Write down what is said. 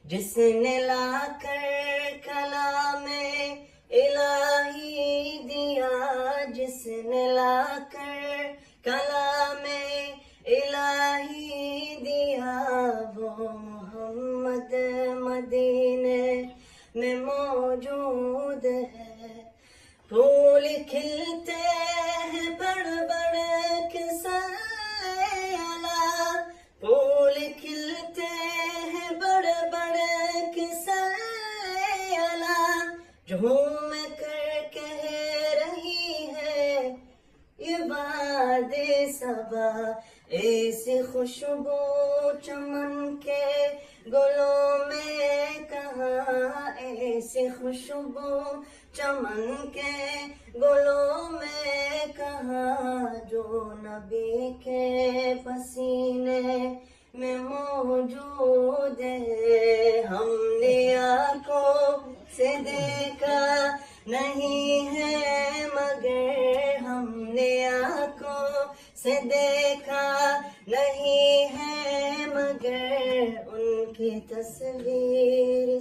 जिसने लाकर कलामे इलाही दिया, जिसने लाकर कलामे इलाही दिया, वो मोहम्मद मदीने में मौजूद है। फूल खिलते हैं बड़ बड़ के सल्ले अला, फूल खिलते हैं बड़ बड़ के सल्ले अला, झूम कर कह रही है ये वादे सबा। ऐसी खुशबू चमन के गुलों में कहाँ, ऐसी खुशबू चमन के गुलों में कहाँ, जो नबी के पसीने में मौजूद है। हमने आंखों से देखा नहीं है मगर, हमने आंखों से देखा नहीं है मगर, उनकी तस्वीर